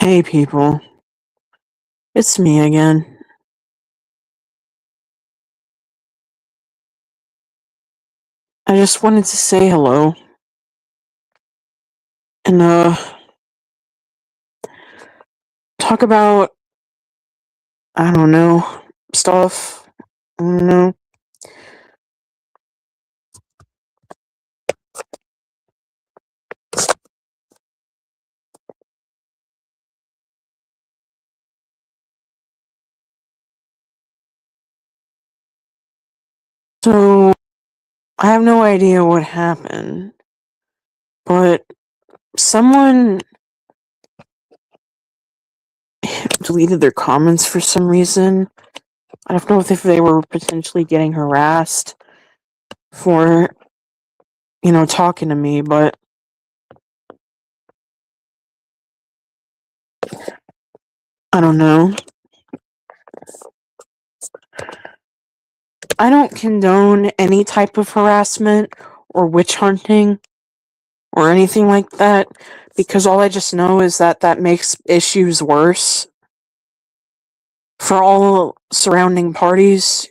Hey people, it's me again. I just wanted to say hello and talk about I don't know stuff. I don't know. So I have no idea what happened, but someone deleted their comments for some reason. I don't know if they were potentially getting harassed for talking to me, but I don't know. I don't condone any type of harassment or witch hunting or anything like that, because all I just know is that makes issues worse for all surrounding parties.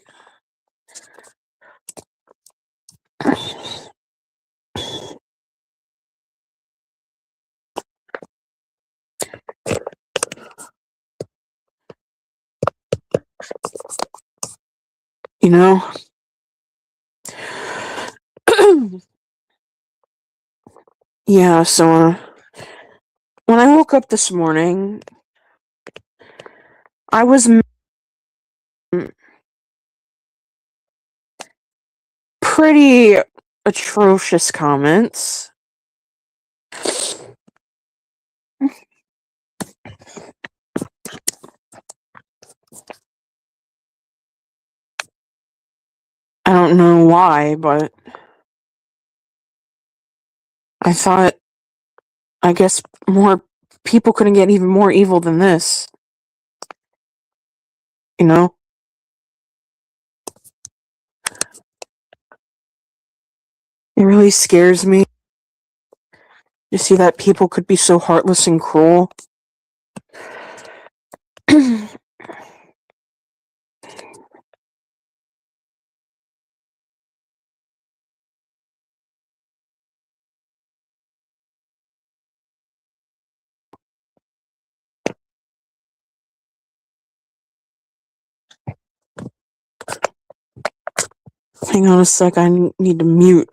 You know? Yeah, so when I woke up this morning, I was pretty atrocious comments. I don't know why, but I guess more people couldn't get even more evil than this. You know? It really scares me to see that people could be so heartless and cruel. Hang on a sec, I need to mute.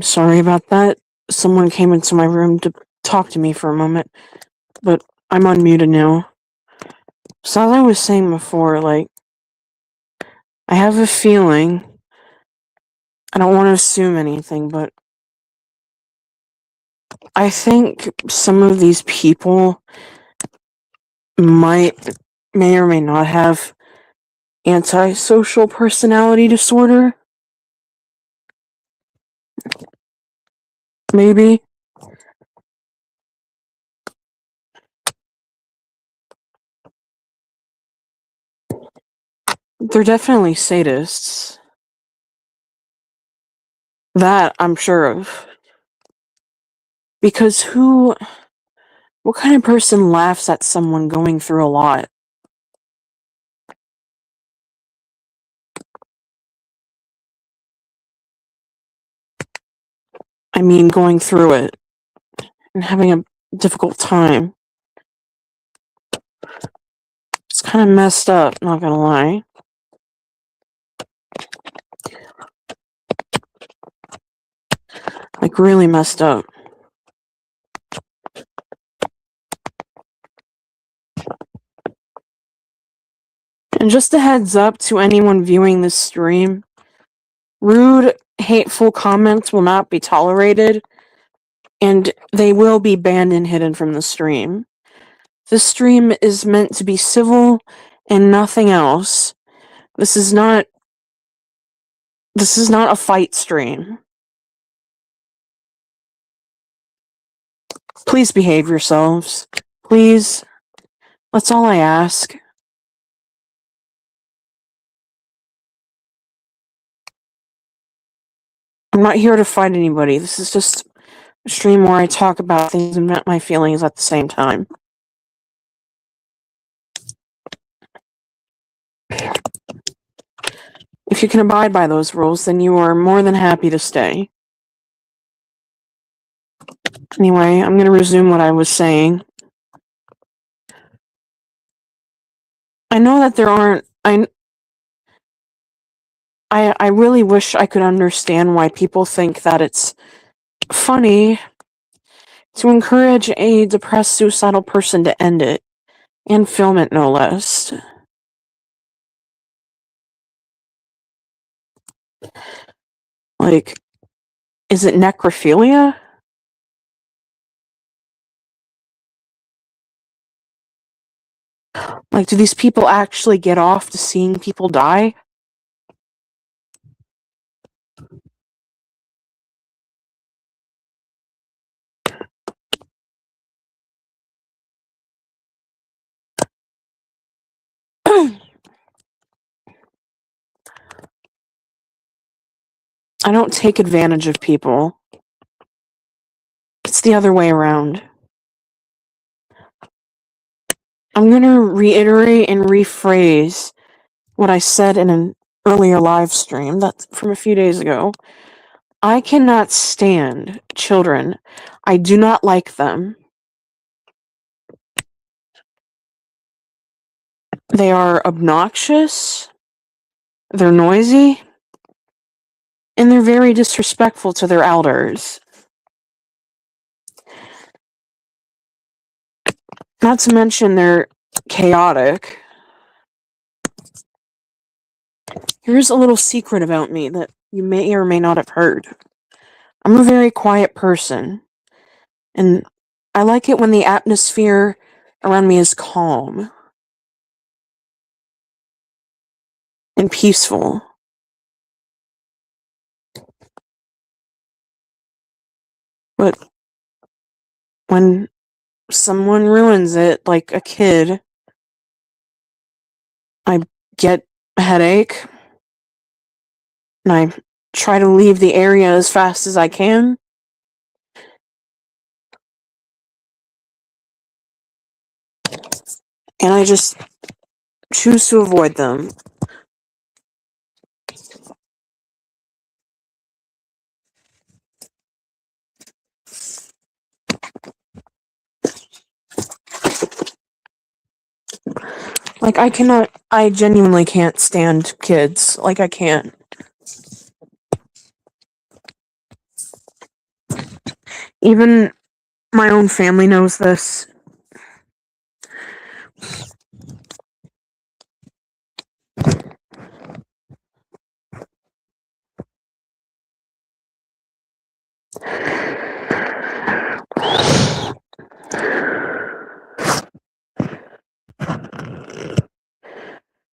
Sorry about that. Someone came into my room to talk to me for a moment, but I'm unmuted now. So as I was saying before, I have a feeling, I don't want to assume anything, but I think some of these people may or may not have antisocial personality disorder. Maybe. They're definitely sadists. That I'm sure of. Because what kind of person laughs at someone going through a lot? going through it and having a difficult time. It's kind of messed up, not gonna lie. Like, really messed up. And just a heads up to anyone viewing this stream, rude, hateful comments will not be tolerated, and they will be banned and hidden from the stream. This stream is meant to be civil and nothing else. This is not a fight stream. Please behave yourselves. Please. That's all I ask. I'm not here to fight anybody. This is just a stream where I talk about things and vent my feelings at the same time. If you can abide by those rules, then you are more than happy to stay. Anyway, I'm going to resume what I was saying. I know that there aren't... I really wish I could understand why people think that it's funny to encourage a depressed, suicidal person to end it, and film it, no less. Like, is it necrophilia? Like, do these people actually get off to seeing people die? I don't take advantage of people. It's the other way around. I'm going to reiterate and rephrase what I said in an earlier live stream that's from a few days ago. I cannot stand children. I do not like them. They are obnoxious, they're noisy, and they're very disrespectful to their elders. Not to mention they're chaotic. Here's a little secret about me that you may or may not have heard. I'm a very quiet person, and I like it when the atmosphere around me is calm and peaceful. But when someone ruins it, like a kid, I get a headache, and I try to leave the area as fast as I can. And I just choose to avoid them. Like, I genuinely can't stand kids. Like, I can't. Even my own family knows this.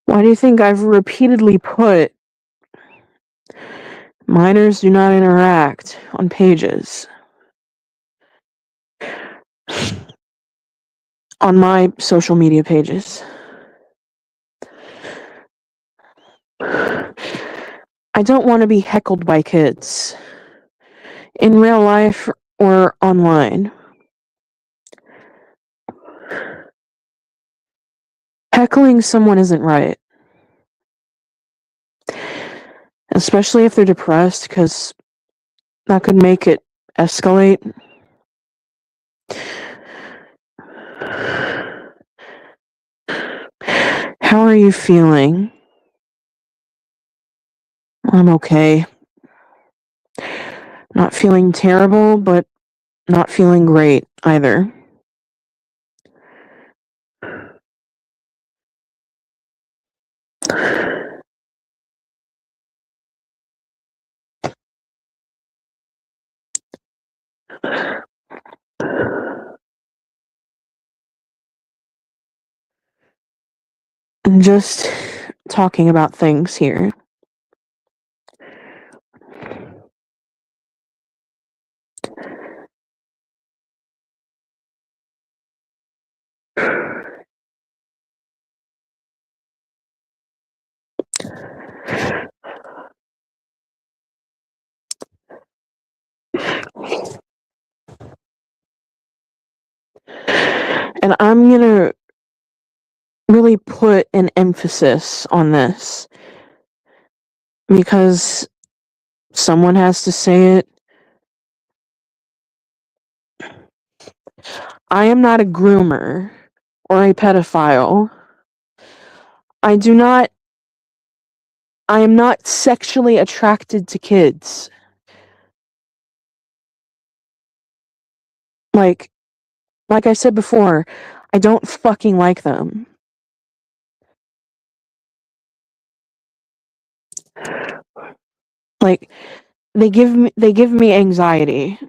Why do you think I've repeatedly put minors do not interact on pages? On my social media pages. I don't want to be heckled by kids. In real life or online. Heckling someone isn't right. Especially if they're depressed, because that could make it escalate. How are you feeling? I'm okay. Not feeling terrible, but not feeling great either. I'm just talking about things here. And I'm gonna really put an emphasis on this because someone has to say it. I am not a groomer or a pedophile. I am not sexually attracted to kids. Like I said before, I don't fucking like them. Like they give me anxiety.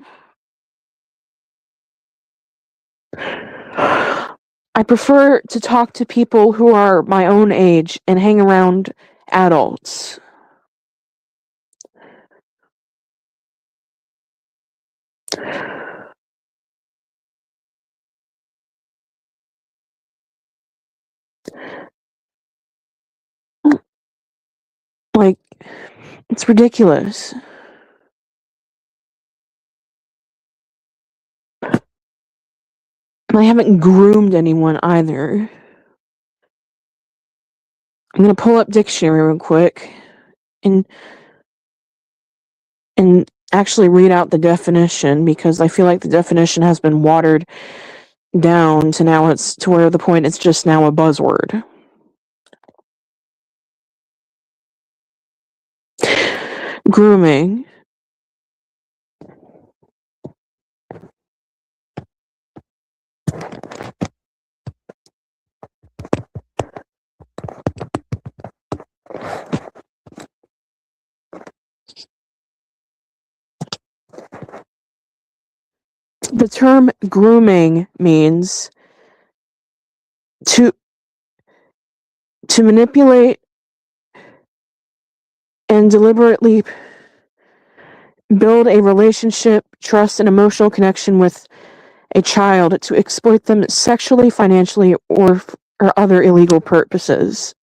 I prefer to talk to people who are my own age and hang around adults. Like, it's ridiculous. And I haven't groomed anyone either. I'm gonna pull up dictionary real quick and actually read out the definition because I feel like the definition has been watered down to now it's to where the point it's just now a buzzword. Grooming. The term grooming means to manipulate and deliberately build a relationship, trust, and emotional connection with a child to exploit them sexually, financially, or other illegal purposes.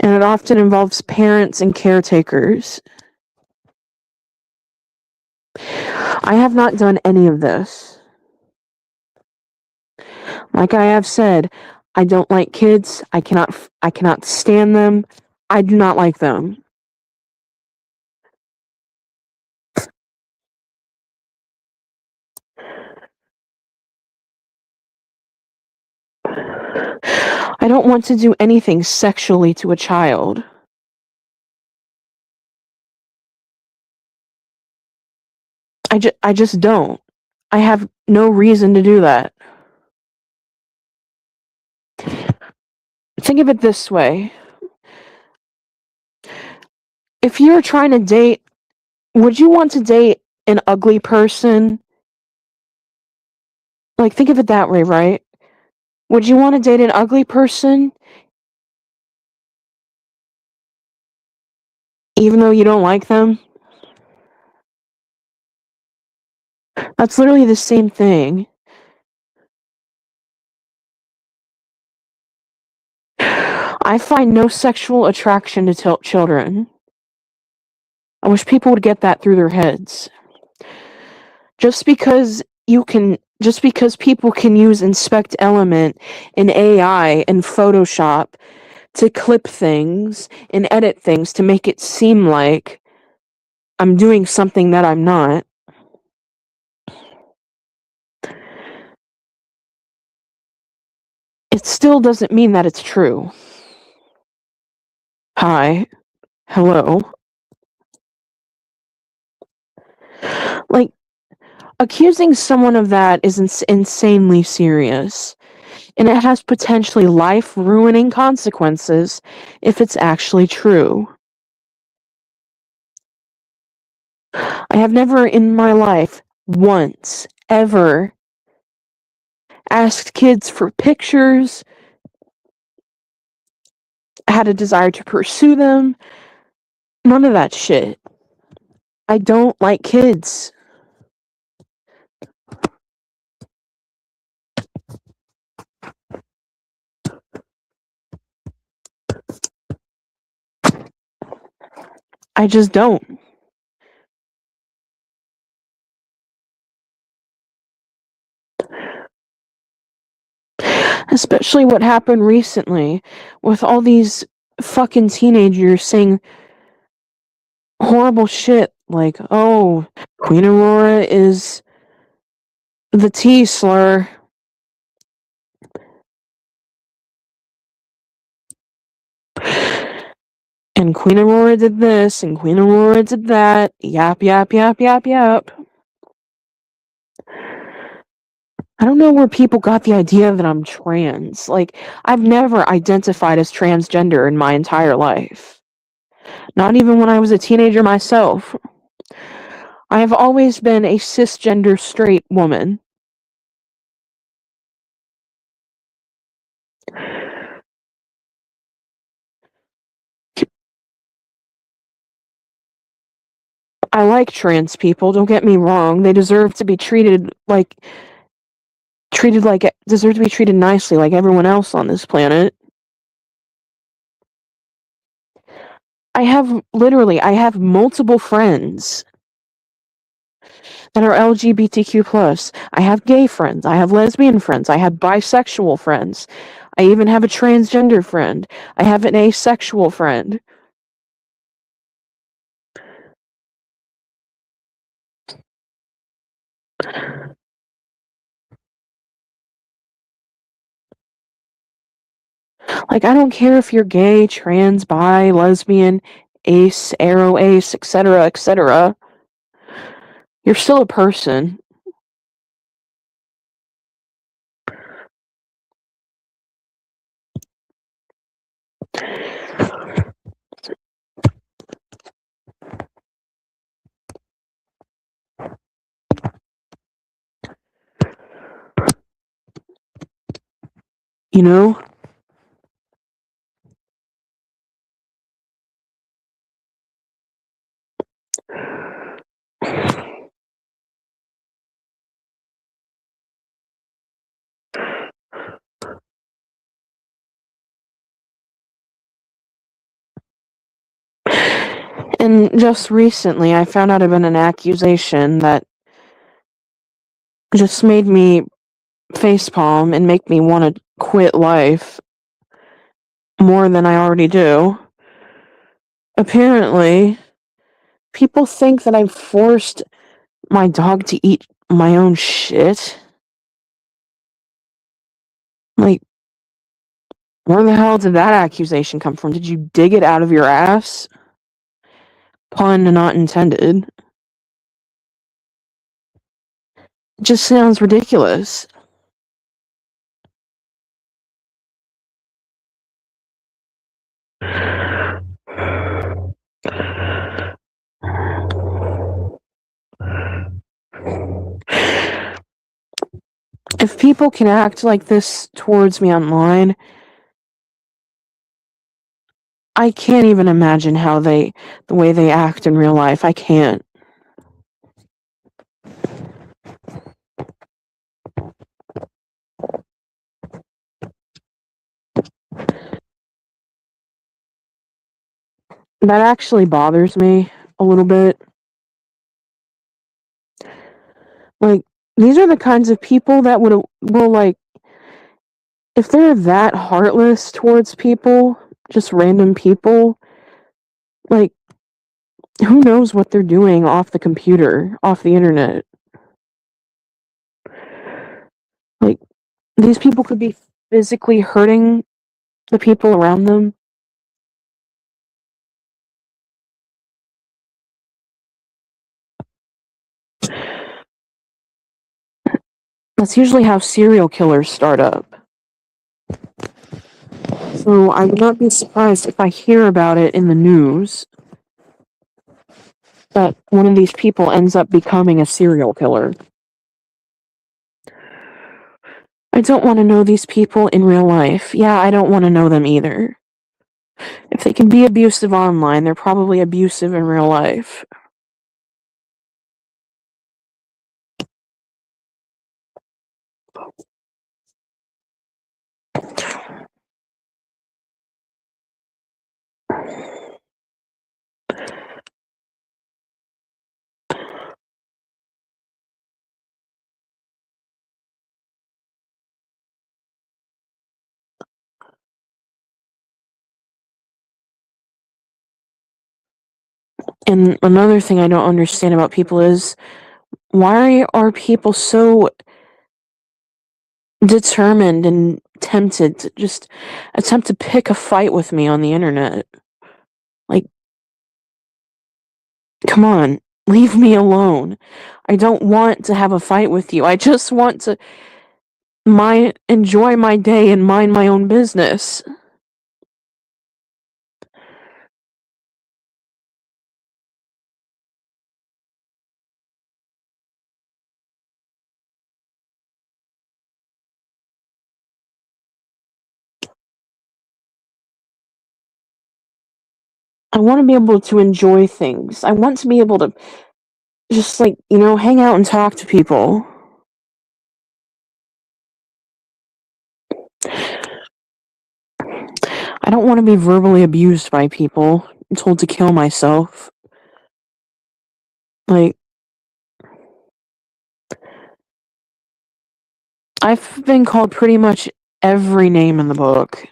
And it often involves parents and caretakers. I have not done any of this. Like I have said, I don't like kids. I cannot stand them. I do not like them. I don't want to do anything sexually to a child. I just don't. I have no reason to do that. Think of it this way. If you're trying to date, would you want to date an ugly person? Like, think of it that way, right? Would you want to date an ugly person even though you don't like them? That's literally the same thing. I find no sexual attraction to children. I wish people would get that through their heads. Just because people can use Inspect Element and AI and Photoshop to clip things and edit things to make it seem like I'm doing something that I'm not, it still doesn't mean that it's true. Hi. Hello. Like, accusing someone of that is insanely serious, and it has potentially life-ruining consequences if it's actually true. I have never in my life once ever asked kids for pictures, had a desire to pursue them, none of that shit. I don't like kids. I just don't. Especially what happened recently with all these fucking teenagers saying horrible shit like, oh, Queen Aurora is the T slur. And Queen Aurora did this, and Queen Aurora did that. Yap, yap, yap, yap, yap. I don't know where people got the idea that I'm trans. Like, I've never identified as transgender in my entire life. Not even when I was a teenager myself. I have always been a cisgender straight woman. I like trans people, don't get me wrong. They deserve to be deserve to be treated nicely like everyone else on this planet. I have multiple friends that are LGBTQ+. I have gay friends, I have lesbian friends, I have bisexual friends. I even have a transgender friend. I have an asexual friend. Like, I don't care if you're gay, trans, bi, lesbian, ace, aro ace, etc., etc. You're still a person. You know? And just recently, I found out about an accusation that just made me facepalm and make me want to quit life more than I already do. Apparently, people think that I forced my dog to eat my own shit. Like, where the hell did that accusation come from? Did you dig it out of your ass? Pun not intended. It just sounds ridiculous. If people can act like this towards me online, I can't even imagine the way they act in real life. I can't. That actually bothers me a little bit. Like, these are the kinds of people that will like, if they're that heartless towards people, just random people, like, Who knows what they're doing off the computer, off the internet? Like, these people could be physically hurting the people around them. That's usually how serial killers start up. So I would not be surprised if I hear about it in the news that one of these people ends up becoming a serial killer. I don't want to know these people in real life. Yeah, I don't want to know them either. If they can be abusive online, they're probably abusive in real life. And another thing I don't understand about people is, why are people so determined and tempted to just attempt to pick a fight with me on the internet? Like, come on, leave me alone. I don't want to have a fight with you. I just want to enjoy my day and mind my own business. I want to be able to enjoy things. I want to be able to just, like, hang out and talk to people. I don't want to be verbally abused by people and told to kill myself. Like, I've been called pretty much every name in the book.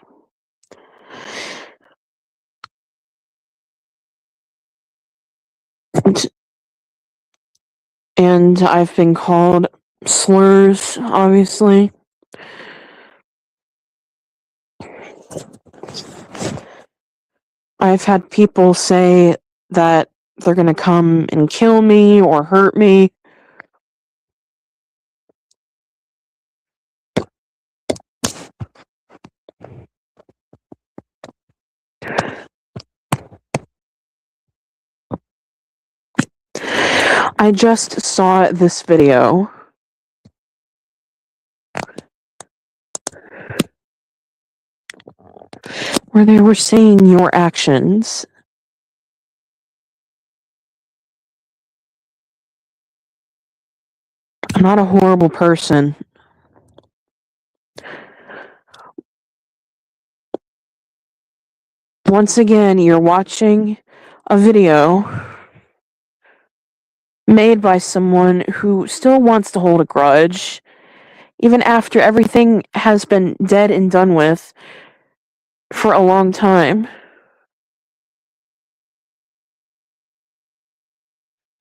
And I've been called slurs, obviously. I've had people say that they're gonna come and kill me or hurt me. I just saw this video where they were saying your actions. I'm not a horrible person. Once again, you're watching a video made by someone who still wants to hold a grudge, even after everything has been dead and done with for a long time.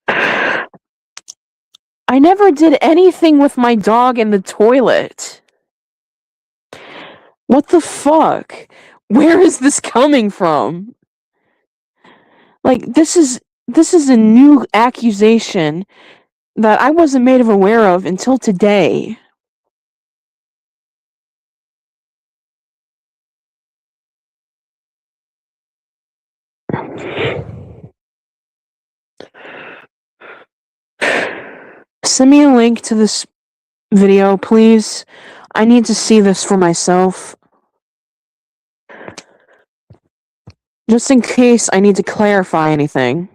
I never did anything with my dog in the toilet. What the fuck? Where is this coming from? Like, this is a new accusation that I wasn't made aware of until today. Send me a link to this video, please. I need to see this for myself. Just in case I need to clarify anything.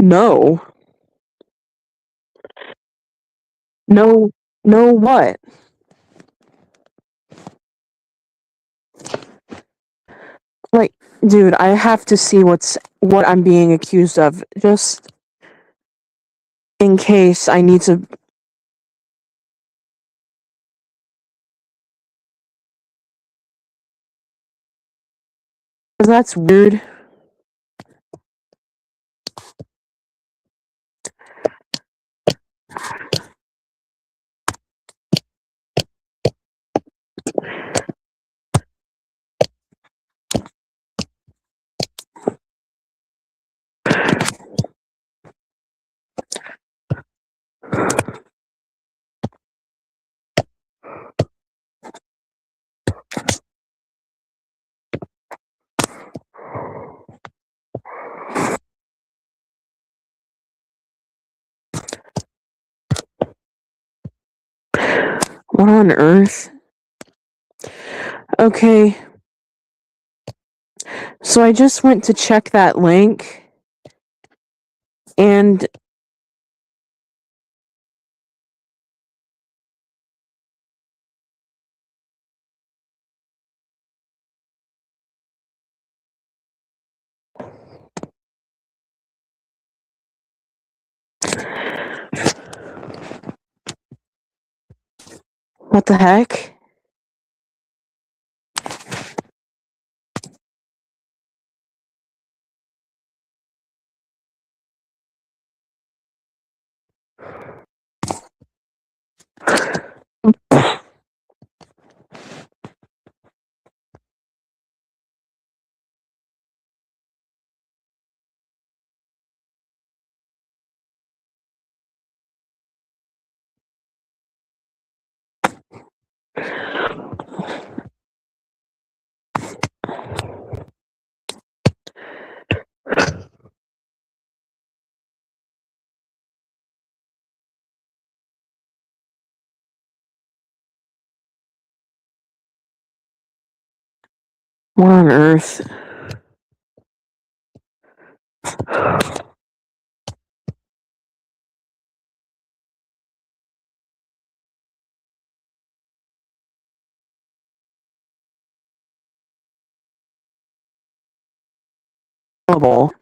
No. No. No what? Like, Dude, I have to see what I'm being accused of, just in case I need to. 'Cause that's weird. What on earth? Okay. So I just went to check that link, and what the heck? What on earth? Horrible.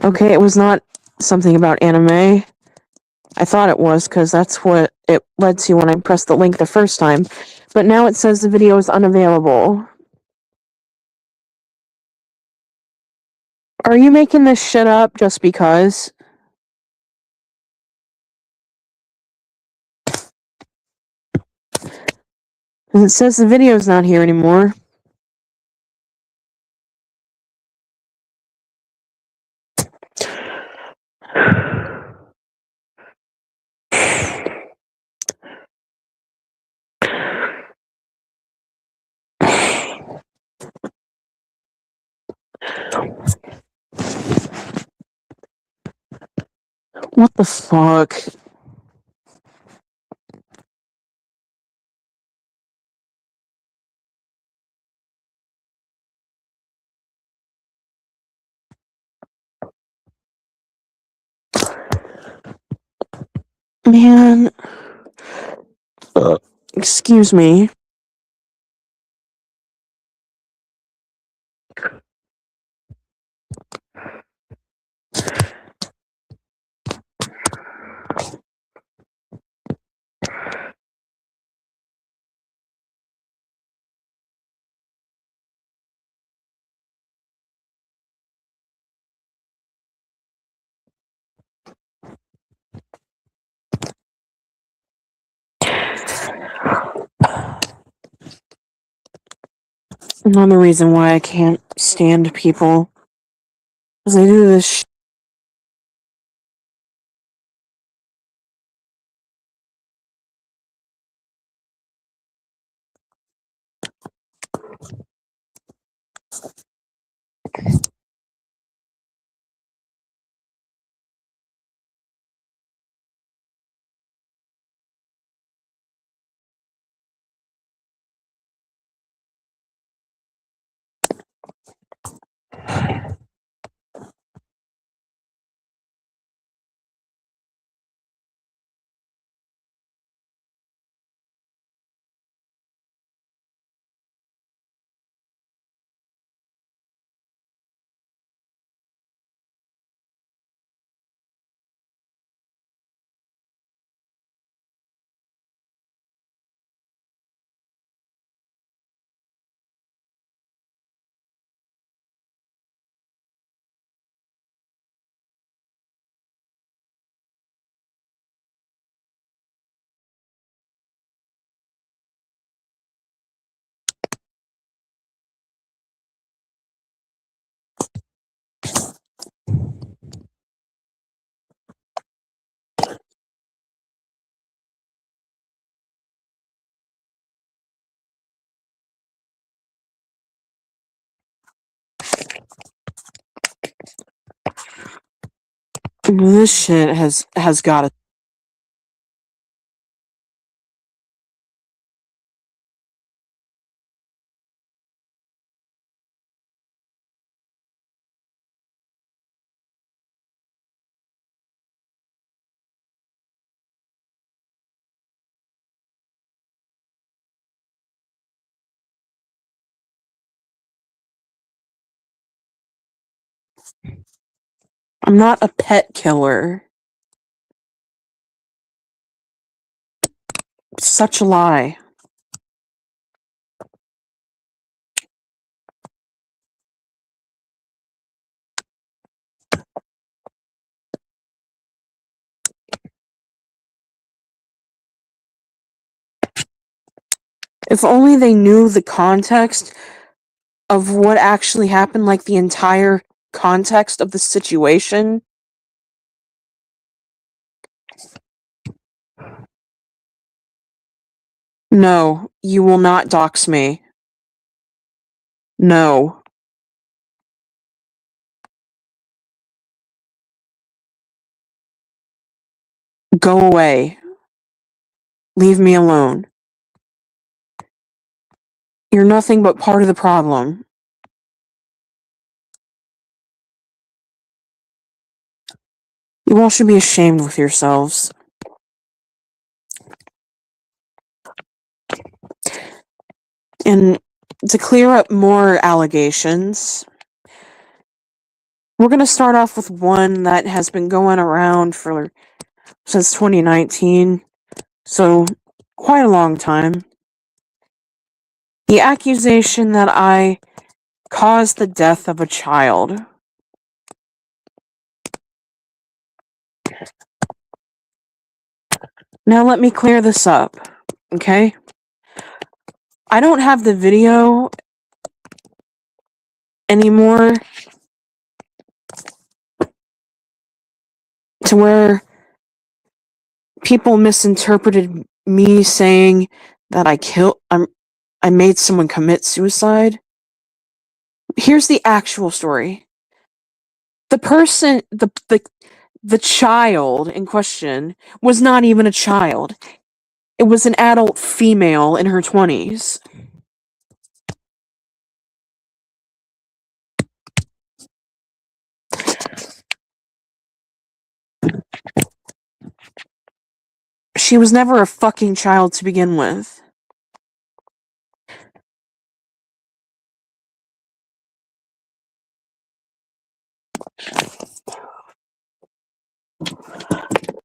Okay, it was not something about anime. I thought it was, because that's what it led to when I pressed the link the first time. But now it says the video is unavailable. Are you making this shit up just because? It says the video's not here anymore. What the fuck? Man. Excuse me. Another reason why I can't stand people is they do this This shit has got to. I'm not a pet killer. Such a lie. If only they knew the context of what actually happened, like the entire context of the situation. No, you will not dox me. No. Go away. Leave me alone. You're nothing but part of the problem. You all should be ashamed with yourselves. And to clear up more allegations, we're going to start off with one that has been going around since 2019, so quite a long time. The accusation that I caused the death of a child. Now let me clear this up, okay? I don't have the video anymore to where people misinterpreted me saying that I made someone commit suicide. Here's the actual story. The person, the child in question was not even a child. It was an adult female in her 20s. She was never a fucking child to begin with.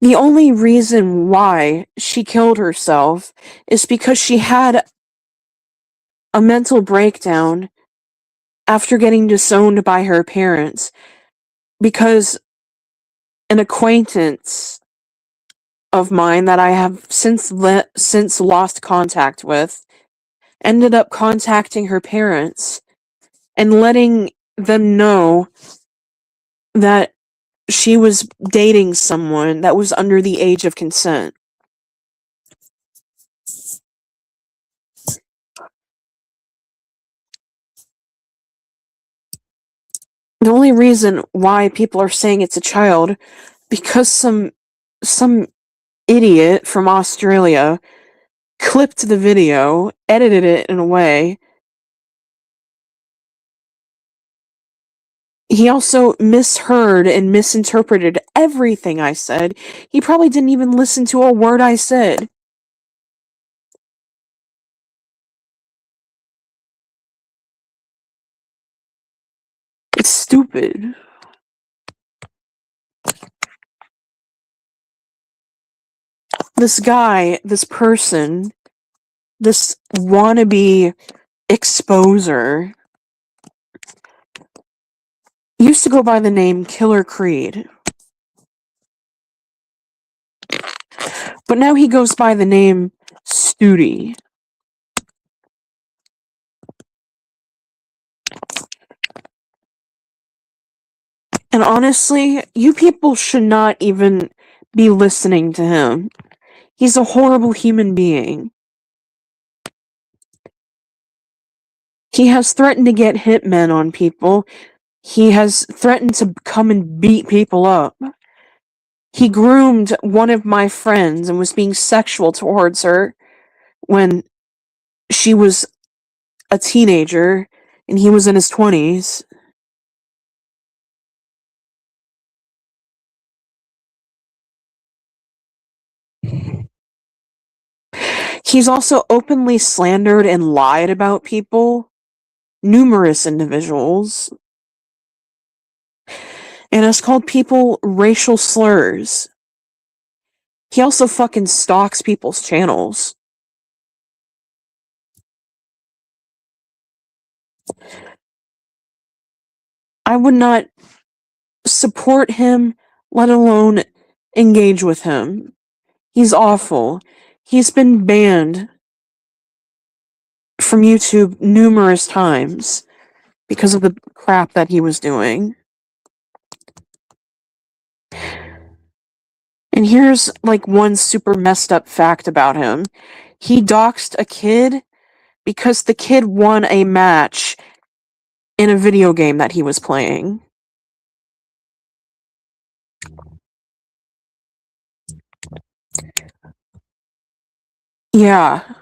The only reason why she killed herself is because she had a mental breakdown after getting disowned by her parents, because an acquaintance of mine that I have since lost contact with ended up contacting her parents and letting them know that she was dating someone that was under the age of consent. The only reason why people are saying it's a child, because some idiot from Australia clipped the video, edited it in a way. He also misheard and misinterpreted everything I said. He probably didn't even listen to a word I said. It's stupid. This guy, this person, this wannabe exposer used to go by the name Killer Creed. But now he goes by the name Studi. And honestly, you people should not even be listening to him. He's a horrible human being. He has threatened to get hitmen on people. He has threatened to come and beat people up. He groomed one of my friends and was being sexual towards her when she was a teenager and he was in his 20s. He's also openly slandered and lied about people, numerous individuals, and has called people racial slurs. He also fucking stalks people's channels. I would not support him, let alone engage with him. He's awful. He's been banned from YouTube numerous times because of the crap that he was doing. And here's like one super messed up fact about him. He doxed a kid because the kid won a match in a video game that he was playing. Yeah.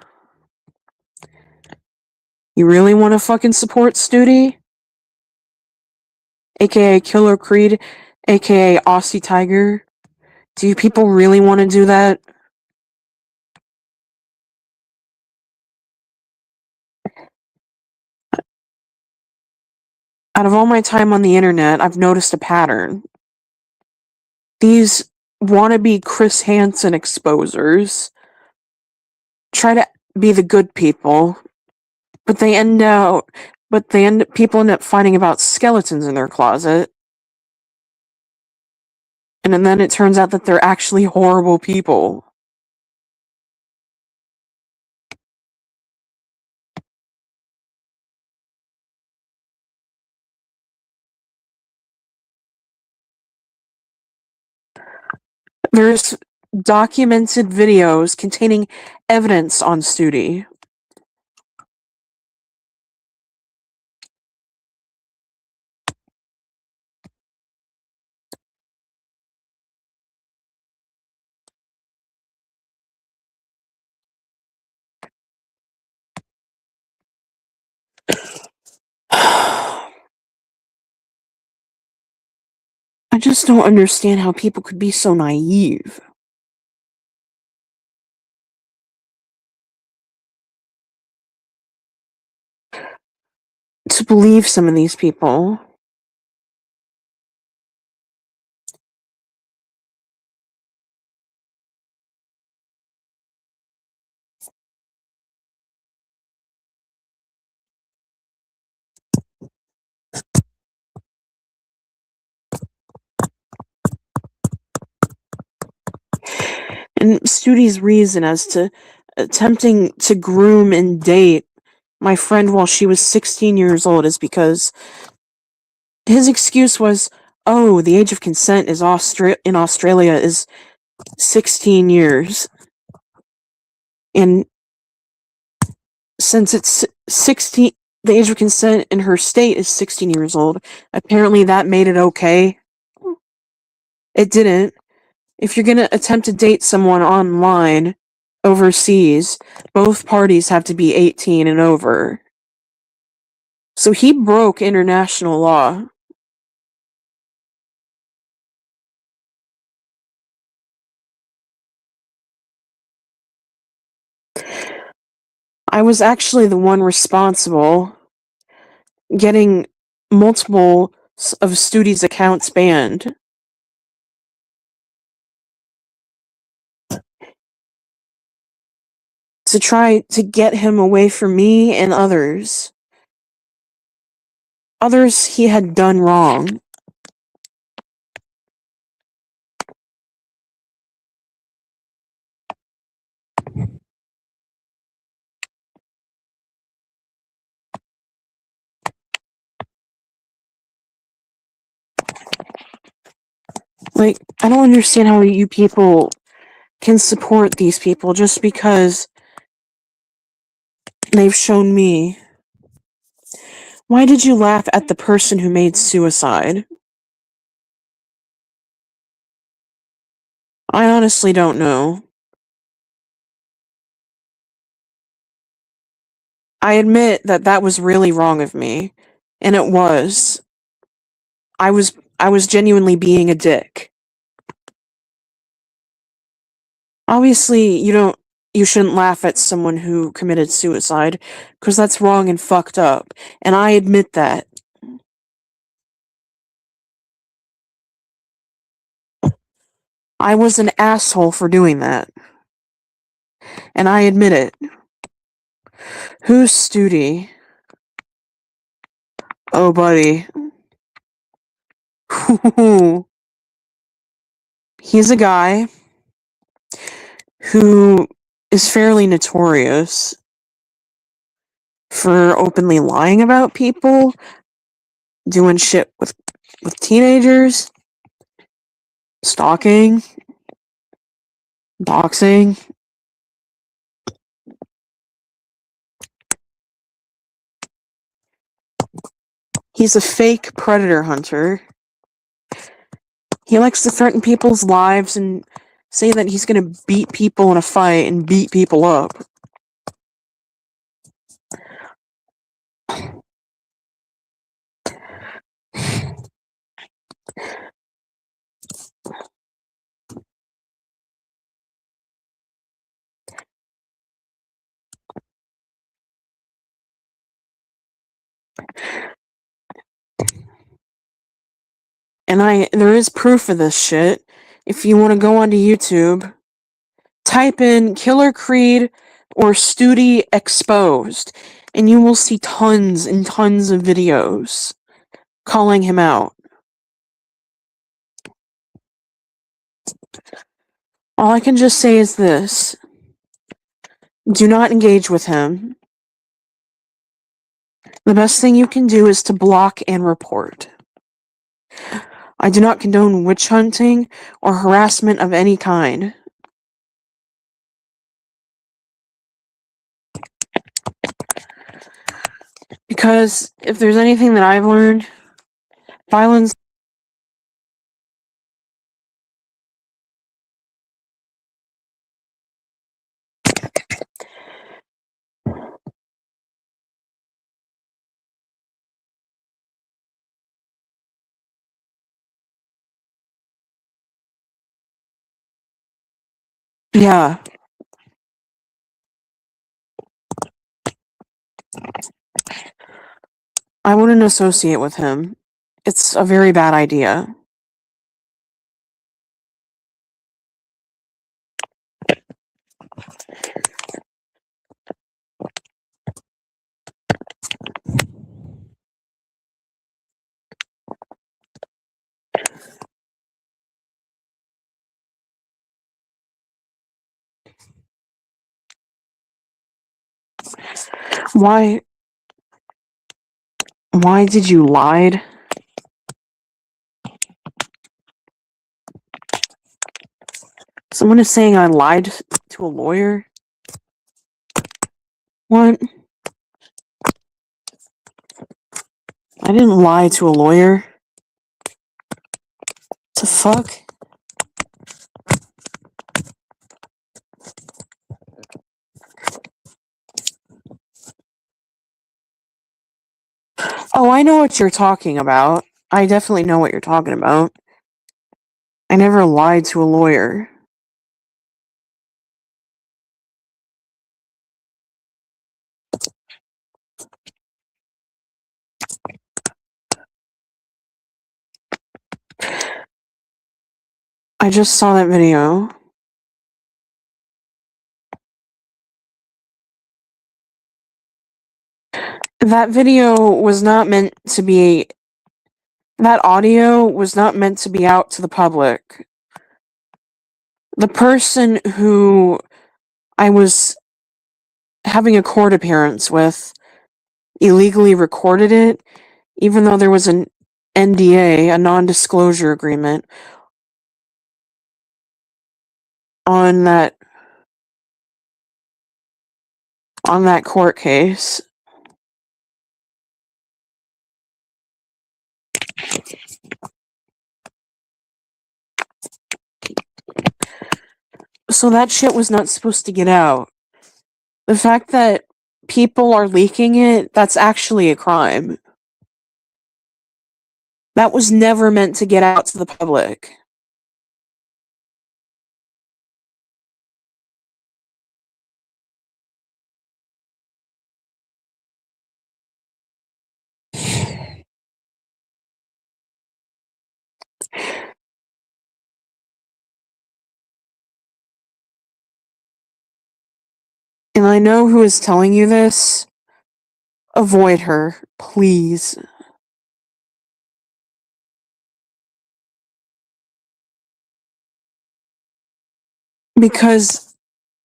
You really want to fucking support Studi? AKA Killer Creed, AKA Aussie Tiger? Do you people really want to do that? Out of all my time on the internet, I've noticed a pattern. These wannabe Chris Hansen exposers try to be the good people, but people end up finding about skeletons in their closet. And then it turns out that they're actually horrible people. There's documented videos containing evidence on Studi. I just don't understand how people could be so naive. To believe some of these people. And Studi's reason as to attempting to groom and date my friend while she was 16 years old is because his excuse was, oh, the age of consent is in Australia is 16 years. And since it's 16, the age of consent in her state is 16 years old, apparently that made it okay. It didn't. If you're gonna attempt to date someone online overseas, both parties have to be 18 and over. So he broke international law. I was actually the one responsible getting multiple of Studi's accounts banned. To try to get him away from me and others. Others he had done wrong. Like, I don't understand how you people can support these people just because they've shown me. Why did you laugh at the person who made suicide? I honestly don't know. I admit that that was really wrong of me, and it was. I was genuinely being a dick. Obviously, you shouldn't laugh at someone who committed suicide, because that's wrong and fucked up, and I admit that. I was an asshole for doing that, and I admit it. Who's Studi? Oh, buddy. He's a guy who is fairly notorious for openly lying about people, doing shit with teenagers, stalking, doxing. He's a fake predator hunter. He likes to threaten people's lives and say that he's gonna beat people in a fight and beat people up. And there is proof of this shit. If you want to go onto YouTube, type in Killer Creed or Studi Exposed, and you will see tons and tons of videos calling him out. All I can just say is this: do not engage with him. The best thing you can do is to block and report. I do not condone witch hunting or harassment of any kind. Because if there's anything that I've learned, violence. Yeah. I wouldn't associate with him. It's a very bad idea. Why did you lie? Someone is saying I lied to a lawyer? What? I didn't lie to a lawyer. The fuck? Oh, I know what you're talking about. I definitely know what you're talking about. I never lied to a lawyer. I just saw that video. That video was not meant to be. That audio was not meant to be out to the public. The person who I was having a court appearance with illegally recorded it, even though there was an NDA, a non-disclosure agreement, on that court case. So that shit was not supposed to get out. The fact that people are leaking it, that's actually a crime. That was never meant to get out to the public. And I know who is telling you this. Avoid her, please. Because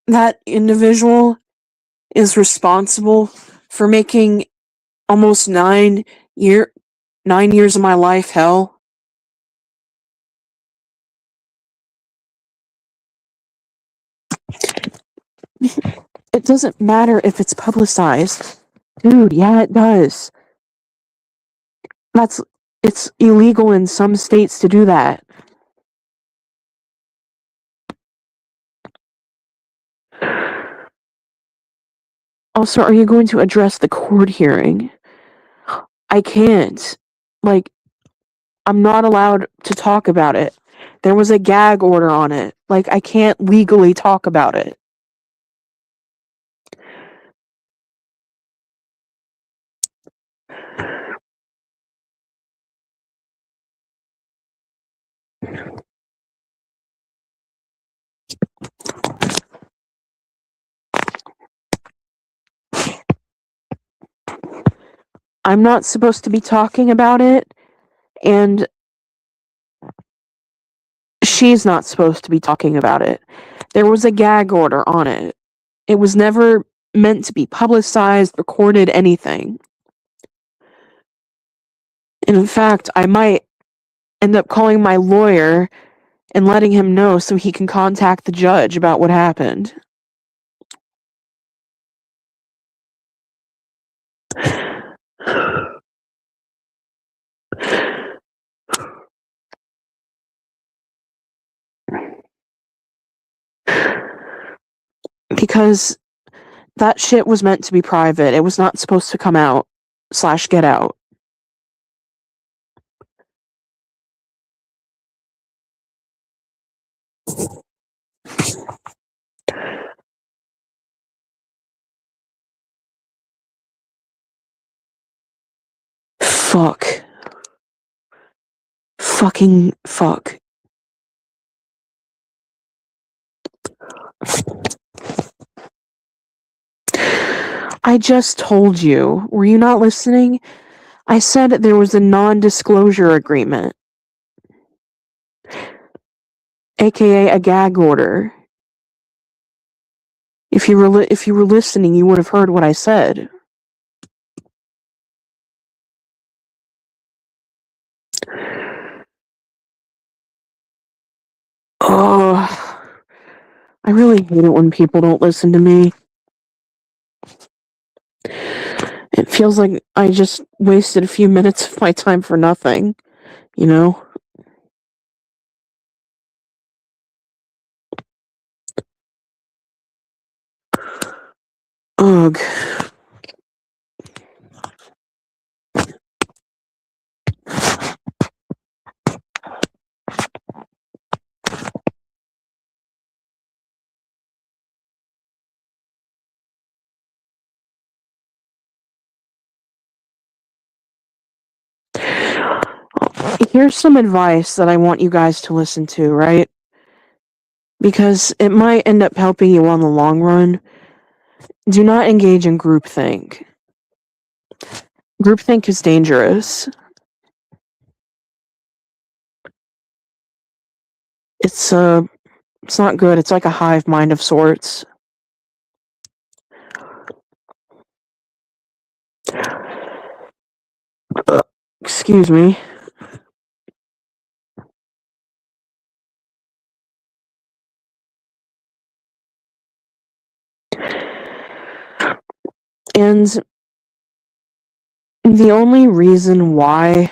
that individual is responsible for making almost 9 years of my life hell. It doesn't matter if it's publicized. Dude, yeah, it does. It's illegal in some states to do that. Also, are you going to address the court hearing? I can't. Like, I'm not allowed to talk about it. There was a gag order on it. Like, I can't legally talk about it. I'm not supposed to be talking about it, and she's not supposed to be talking about it. There was a gag order on it. It was never meant to be publicized, recorded, anything. And in fact, I might end up calling my lawyer and letting him know so he can contact the judge about what happened. Because that shit was meant to be private. It was not supposed to come out / get out. Fuck. Fucking fuck. I just told you. Were you not listening? I said there was a non-disclosure agreement. AKA a gag order. If you were listening, you would have heard what I said. Oh, I really hate it when people don't listen to me. It feels like I just wasted a few minutes of my time for nothing, you know? Ugh. Here's some advice that I want you guys to listen to, right? Because it might end up helping you on the long run. Do not engage in groupthink. Groupthink is dangerous. It's not good. It's like a hive mind of sorts. Excuse me. And the only reason why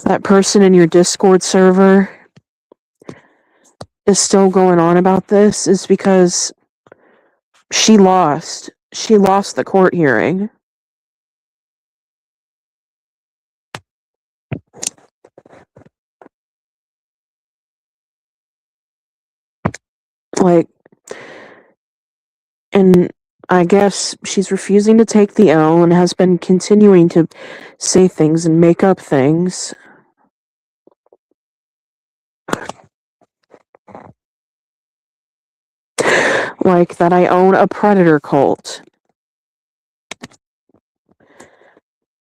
that person in your Discord server is still going on about this is because she lost. She lost the court hearing. Like, and I guess she's refusing to take the L and has been continuing to say things and make up things. Like that I own a predator cult.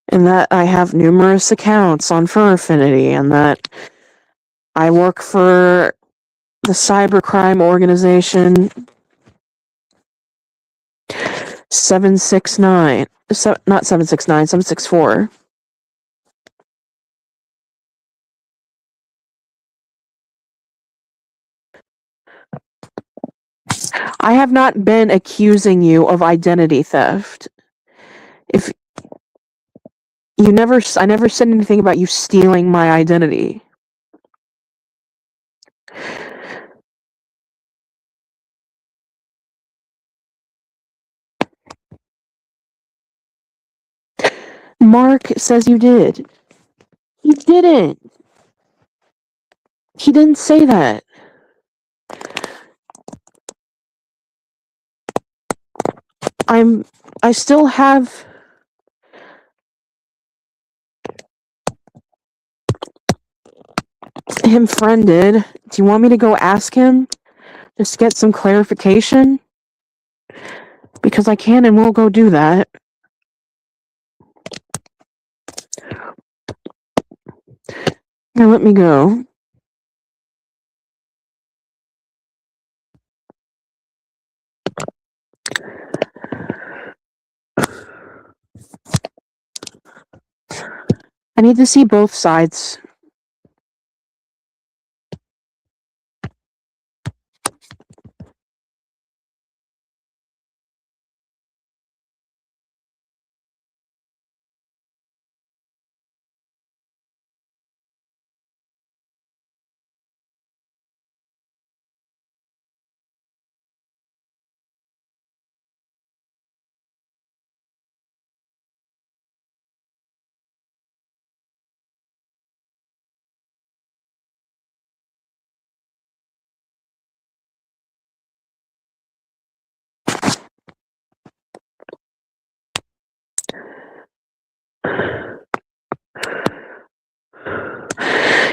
And that I have numerous accounts on Fur Affinity, and that I work for the cybercrime organization 769. Not 769, 764. I have not been accusing you of identity theft. If you never, I never said anything about you stealing my identity. Mark says you did. He didn't. He didn't say that. I still have him friended. Do you want me to go ask him? Just get some clarification? Because I can and will go do that. Now let me go. I need to see both sides.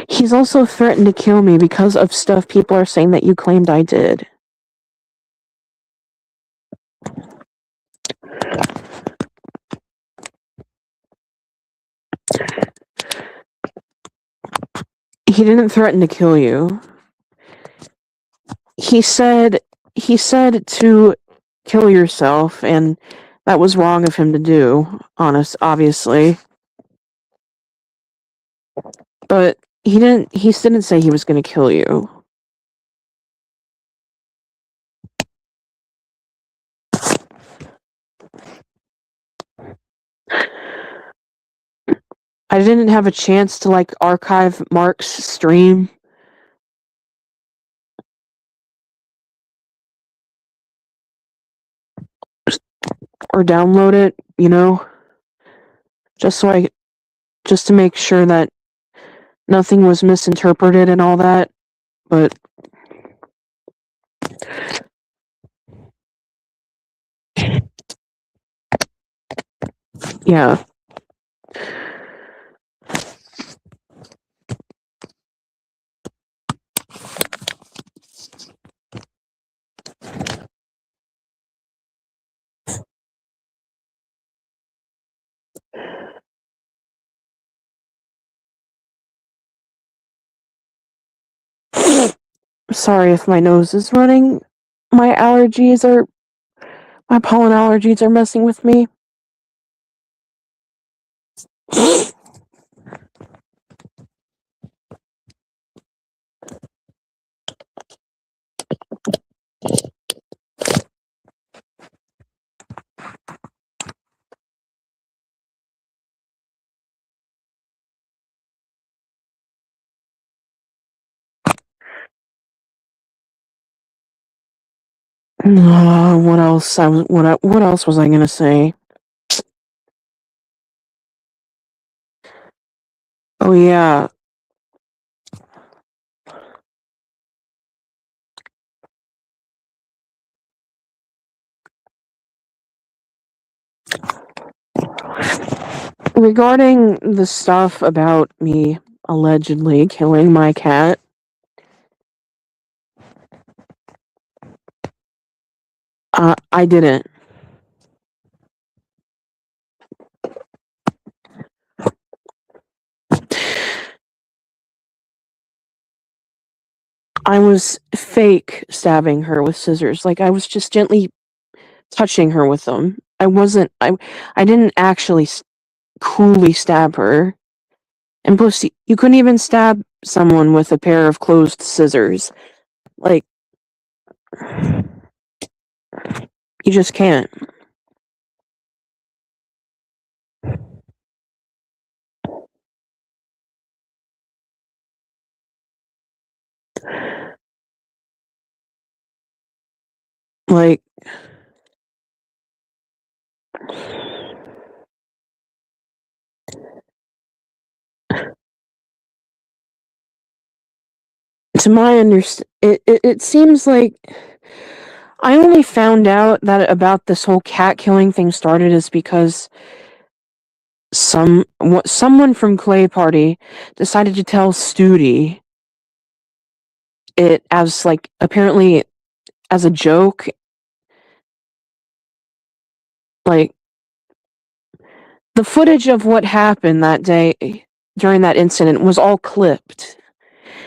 He's also threatened to kill me because of stuff people are saying that you claimed I did. He didn't threaten to kill you. He said to kill yourself, and that was wrong of him to do, obviously. But he didn't say he was going to kill you. I didn't have a chance to archive Mark's stream. Or download it, just to make sure that nothing was misinterpreted and all that. But yeah. Sorry if my nose is running. My pollen allergies are messing with me. What else? What else was I gonna say? Oh yeah. Regarding the stuff about me allegedly killing my cat, I didn't. I was fake stabbing her with scissors. Like I was just gently touching her with them. I wasn't. I didn't actually cruelly stab her. And plus, you couldn't even stab someone with a pair of closed scissors. Like, you just can't. Like, to my it seems like I only found out that about this whole cat killing thing started is because someone from Clay Party decided to tell Studi it as like apparently as a joke. Like the footage of what happened that day during that incident was all clipped.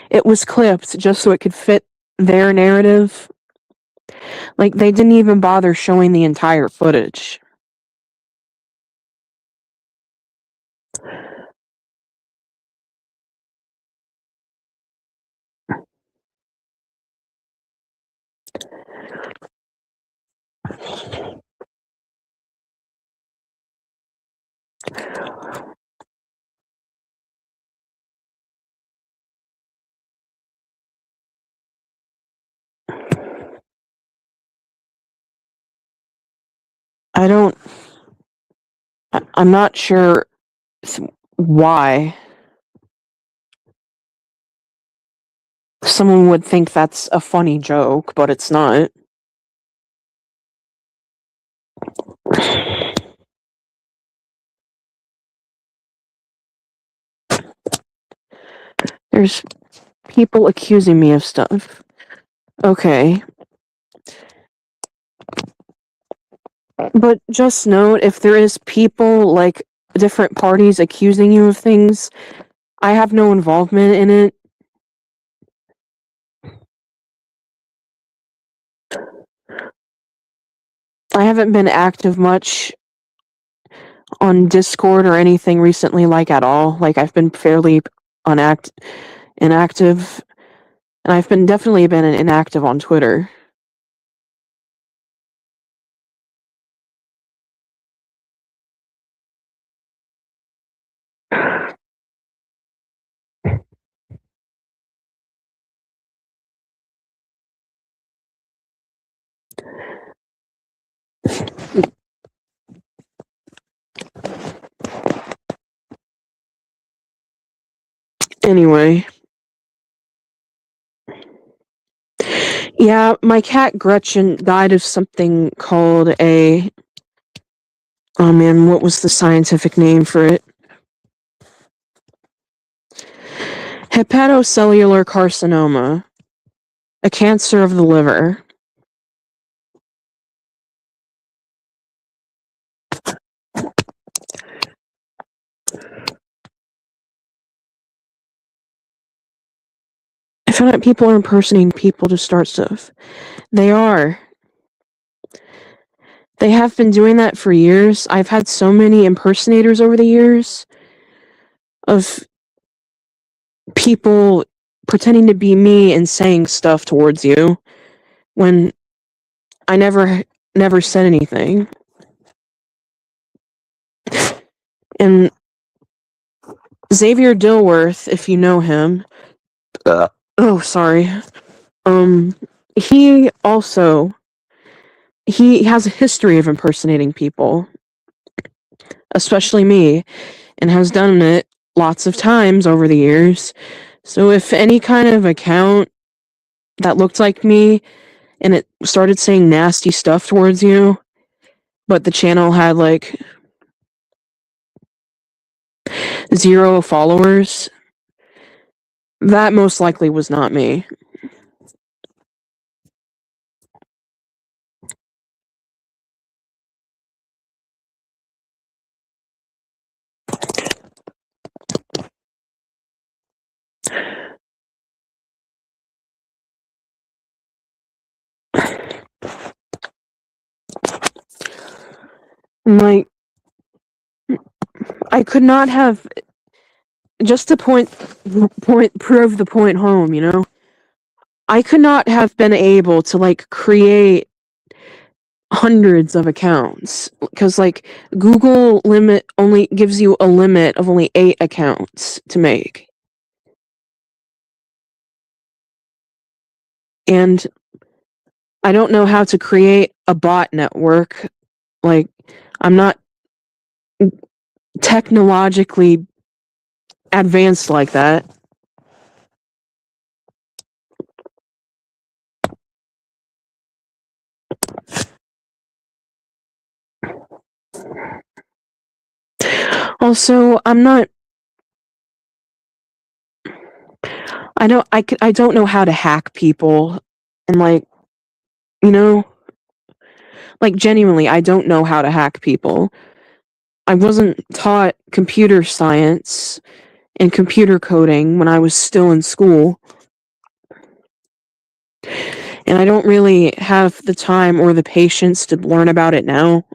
It was clipped just so it could fit their narrative. Like they didn't even bother showing the entire footage. I don't. I'm not sure why someone would think that's a funny joke, but it's not. There's people accusing me of stuff. Okay. But just note, if there is people, like, different parties accusing you of things, I have no involvement in it. I haven't been active much on Discord or anything recently, like, at all. Like, I've been fairly inactive, and I've definitely been inactive on Twitter. Anyway. Yeah, my cat Gretchen died of something called a... Oh man, what was the scientific name for it? Hepatocellular carcinoma. A cancer of the liver. I found out people are impersonating people to start stuff. They are. They have been doing that for years. I've had so many impersonators over the years of people pretending to be me and saying stuff towards you when I never said anything. And Xavier Dilworth, if you know him, oh sorry, he also he has a history of impersonating people, especially me, and has done it lots of times over the years. So if any kind of account that looked like me and it started saying nasty stuff towards you, but the channel had like 0 followers, that most likely was not me. Like, I could not have, just to prove the point home, you know? I could not have been able to like create hundreds of accounts because like Google limit only gives you a limit of only 8 accounts to make. And I don't know how to create a bot network. Like, I'm not technologically advanced like that. Also, I'm not I don't know how to hack people and like, you know, like genuinely I don't know how to hack people. I wasn't taught computer science and computer coding when I was still in school. And I don't really have the time or the patience to learn about it now.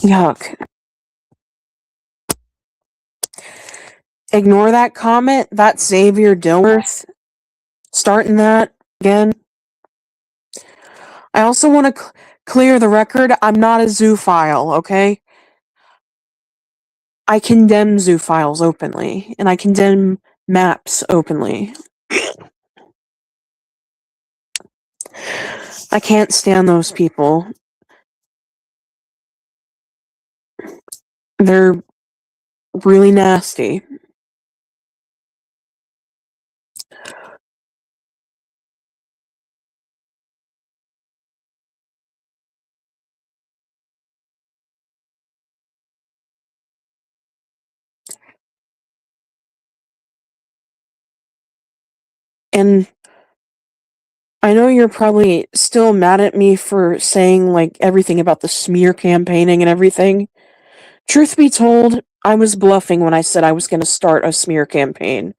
Yuck. Ignore that comment. That's Xavier Dilworth. Starting that again. I also want to clear the record. I'm not a zoophile, okay? I condemn zoophiles openly, and I condemn maps openly. I can't stand those people. They're really nasty. And I know you're probably still mad at me for saying like everything about the smear campaigning and everything. Truth be told, I was bluffing when I said I was going to start a smear campaign.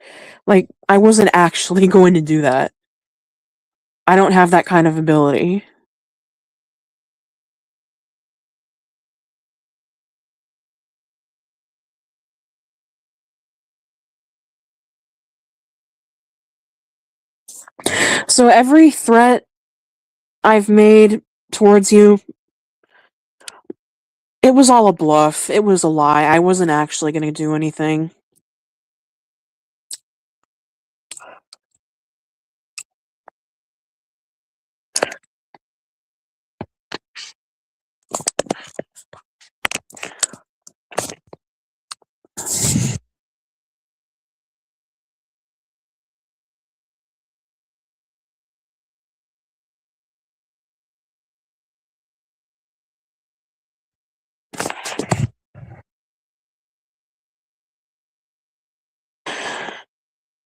Like, I wasn't actually going to do that. I don't have that kind of ability. So every threat I've made towards you, it was all a bluff. It was a lie. I wasn't actually going to do anything.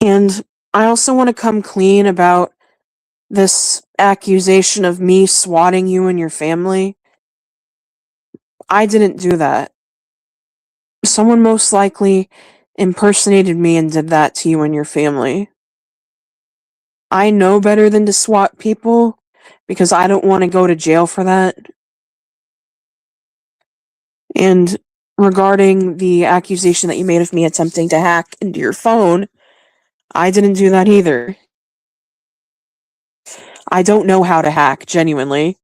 And I also want to come clean about this accusation of me swatting you and your family. I didn't do that. Someone most likely impersonated me and did that to you and your family. I know better than to swat people because I don't want to go to jail for that. And regarding the accusation that you made of me attempting to hack into your phone, I didn't do that either. I don't know how to hack, genuinely.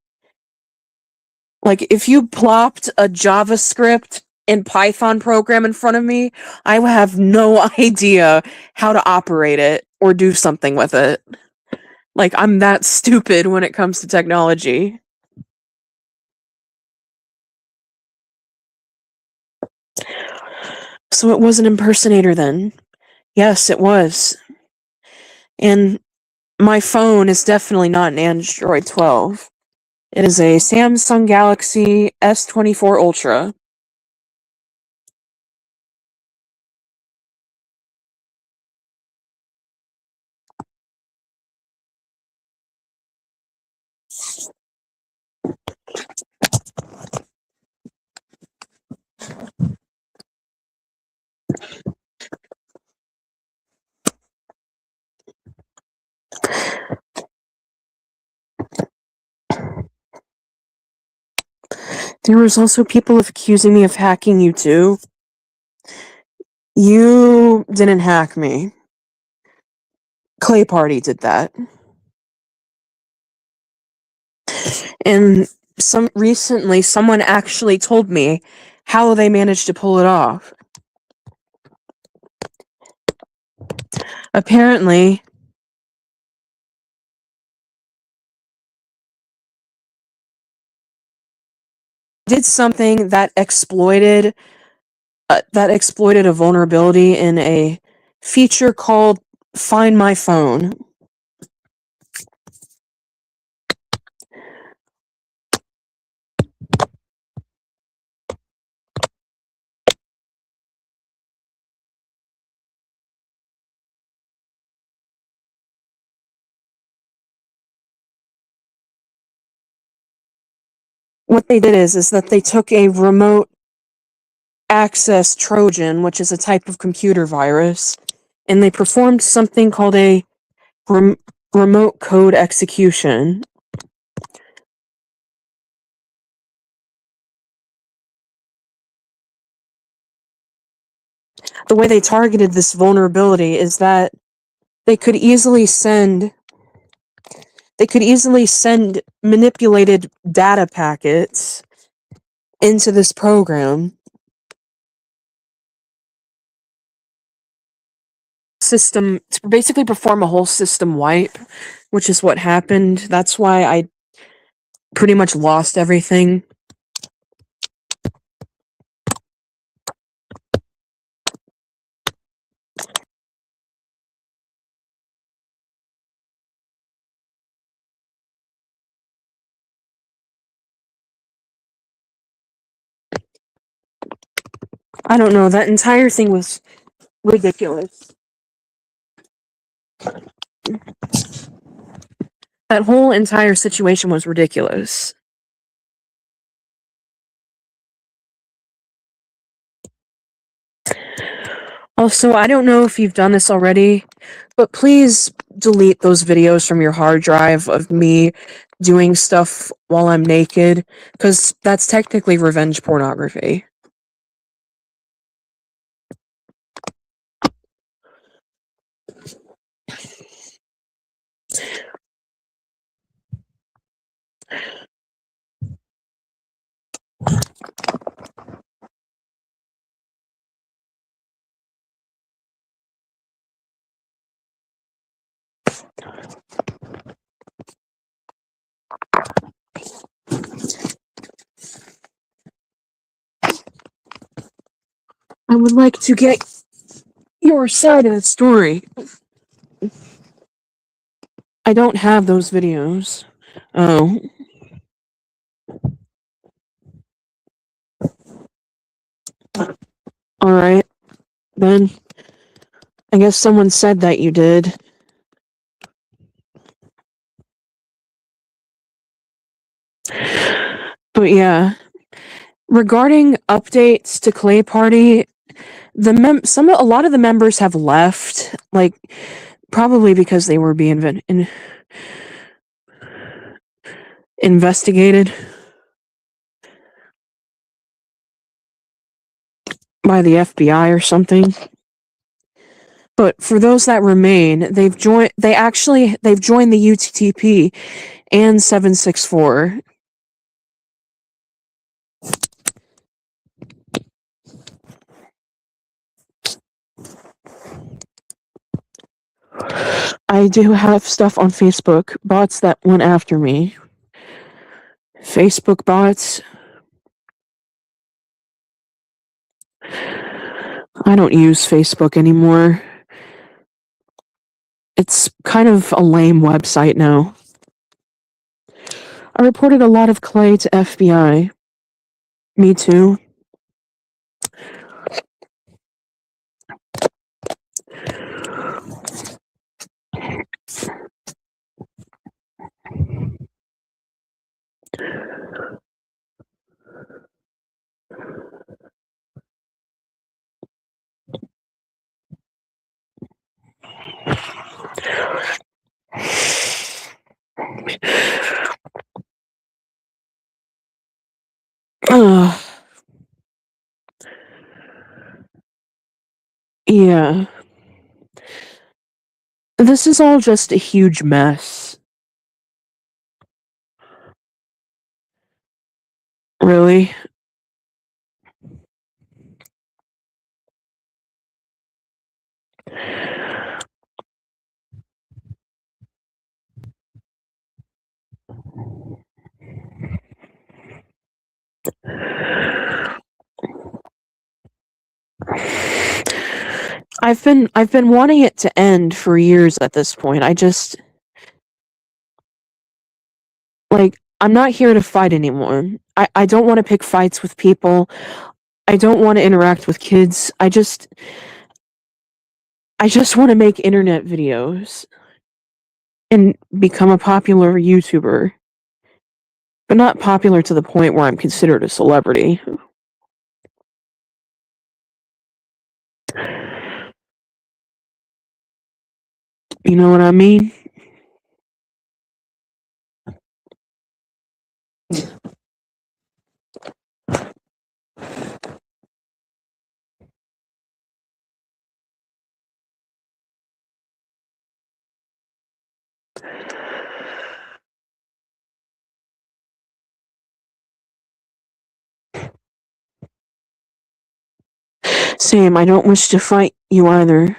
Like, if you plopped a JavaScript and Python program in front of me, I would have no idea how to operate it or do something with it. Like, I'm that stupid when it comes to technology. So it was an impersonator then. Yes, it was. And my phone is definitely not an Android 12. It is a Samsung Galaxy S24 Ultra. There was also people accusing me of hacking you too. You didn't hack me. Clay Party did that. And recently someone actually told me how they managed to pull it off. Apparently, did something that exploited a vulnerability in a feature called Find My Phone. What they did is that they took a remote access Trojan, which is a type of computer virus, and they performed something called a remote code execution. The way they targeted this vulnerability is that they could easily send manipulated data packets into this program. System to basically perform a whole system wipe, which is what happened. That's why I pretty much lost everything. I don't know, that entire thing was ridiculous. That whole entire situation was ridiculous. Also, I don't know if you've done this already, but please delete those videos from your hard drive of me doing stuff while I'm naked, because that's technically revenge pornography. I would like to get your side of the story. I don't have those videos. Oh. Alright. Then I guess someone said that you did. But yeah. Regarding updates to Clay Party, a lot of the members have left, like probably because they were being investigated. by the FBI or something. But for those that remain, they've joined the UTTP and 764. I do have stuff on Facebook, bots that went after me. Facebook bots. I don't use Facebook anymore. It's kind of a lame website now. I reported a lot of clay to FBI. Me too. Yeah. This is all just a huge mess. Really? I've been wanting it to end for years at this point. I'm not here to fight anymore. I don't want to pick fights with people. I don't want to interact with kids. I just want to make internet videos and become a popular YouTuber. But not popular to the point where I'm considered a celebrity. You know what I mean? Same, I don't wish to fight you either.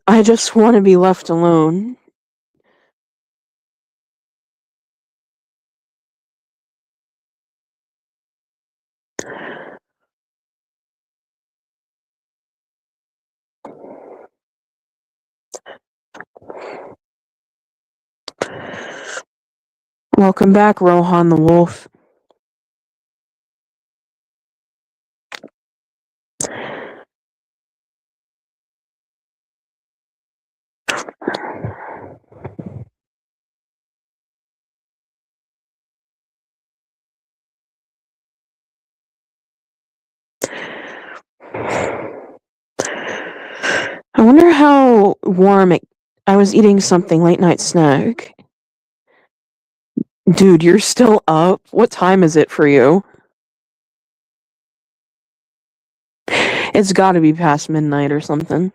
I just want to be left alone. Welcome back, Rohan the Wolf. I wonder how warm it. I was eating something late night snack. Dude, you're still up? What time is it for you? It's gotta be past midnight or something.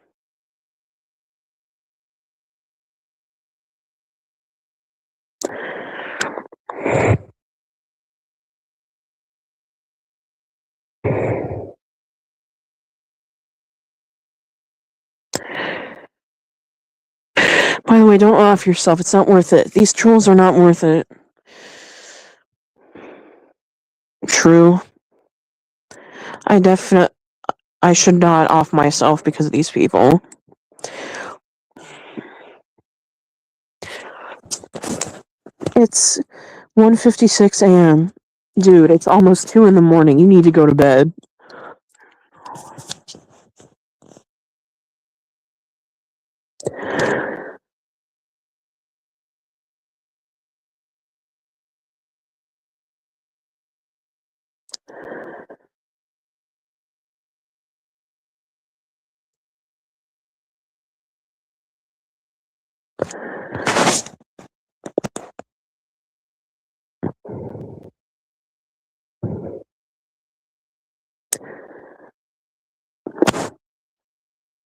By the way, don't off yourself. It's not worth it. These trolls are not worth it. True. I should not off myself because of these people. It's 1:56 a.m. Dude, it's almost 2 in the morning. You need to go to bed.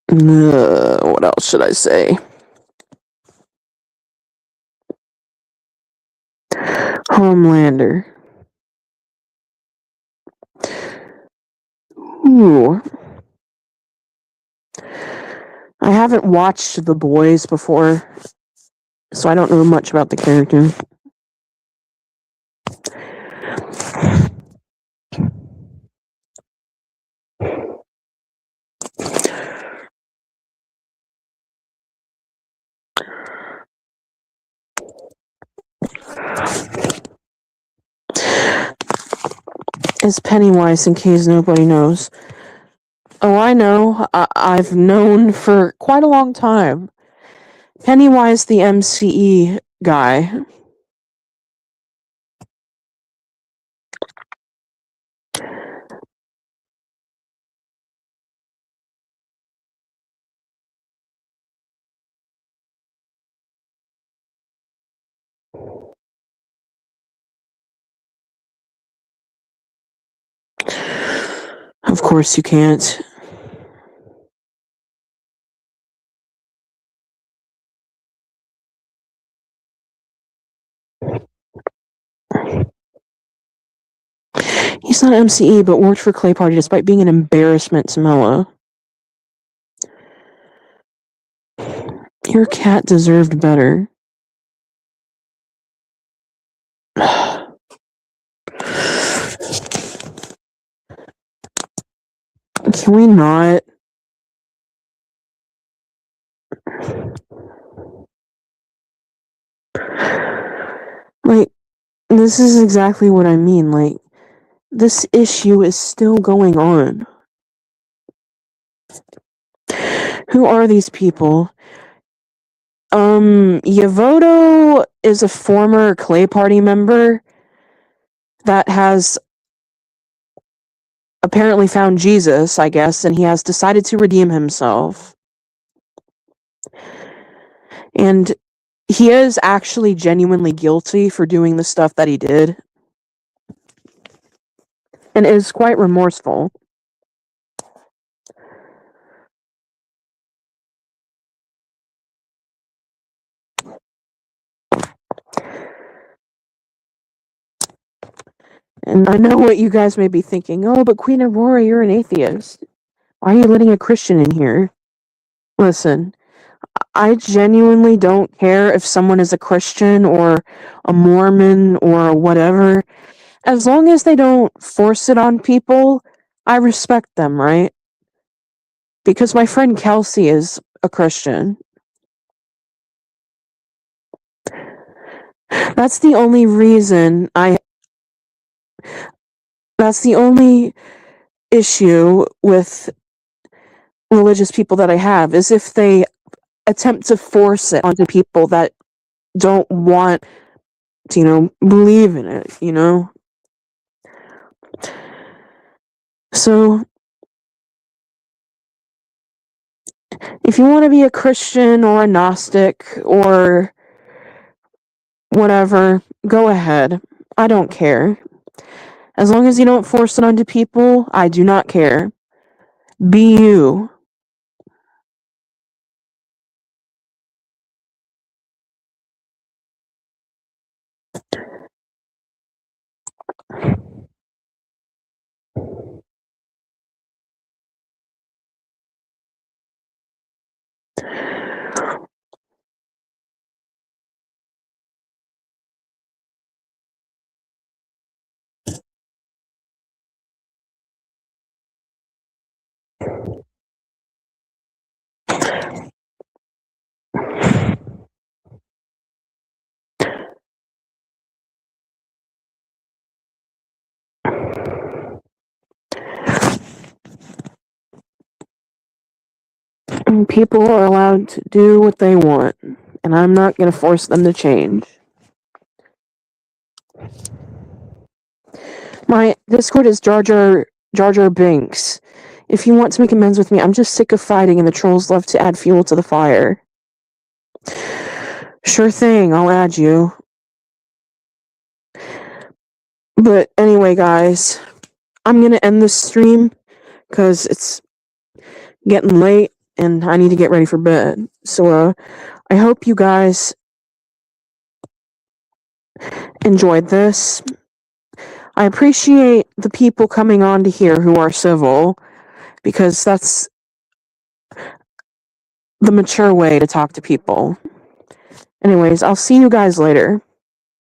What else should I say? Homelander. Ooh. I haven't watched The Boys before, so I don't know much about the character. Is Pennywise, in case nobody knows. Oh, I know. I've known for quite a long time. Pennywise, the MCE guy. Of course you can't. He's not MCE, but worked for Clay Party despite being an embarrassment to Mela. Your cat deserved better. Can we not? Like, this is exactly what I mean. Like, this issue is still going on. Who are these people? Yavoto is a former Clay Party member that has apparently found Jesus, I guess, and he has decided to redeem himself. And he is actually genuinely guilty for doing the stuff that he did. And is quite remorseful. And I know what you guys may be thinking. Oh, but Queen Aurora, you're an atheist. Why are you letting a Christian in here? Listen, I genuinely don't care if someone is a Christian or a Mormon or whatever. As long as they don't force it on people, I respect them, right? Because my friend Kelsey is a Christian. That's the only reason that's the only issue with religious people that I have, is if they attempt to force it onto people that don't want to, believe in it, So, if you want to be a Christian or a Gnostic or whatever, go ahead. I don't care. As long as you don't force it onto people, I do not care. Be you. And people are allowed to do what they want, and I'm not going to force them to change. My Discord is Jar Jar Binks. If you want to make amends with me, I'm just sick of fighting, and the trolls love to add fuel to the fire. Sure thing, I'll add you. But anyway, guys, I'm gonna end this stream because it's getting late and I need to get ready for bed. So, I hope you guys enjoyed this. I appreciate the people coming on to here who are civil, because that's the mature way to talk to people. Anyways, I'll see you guys later.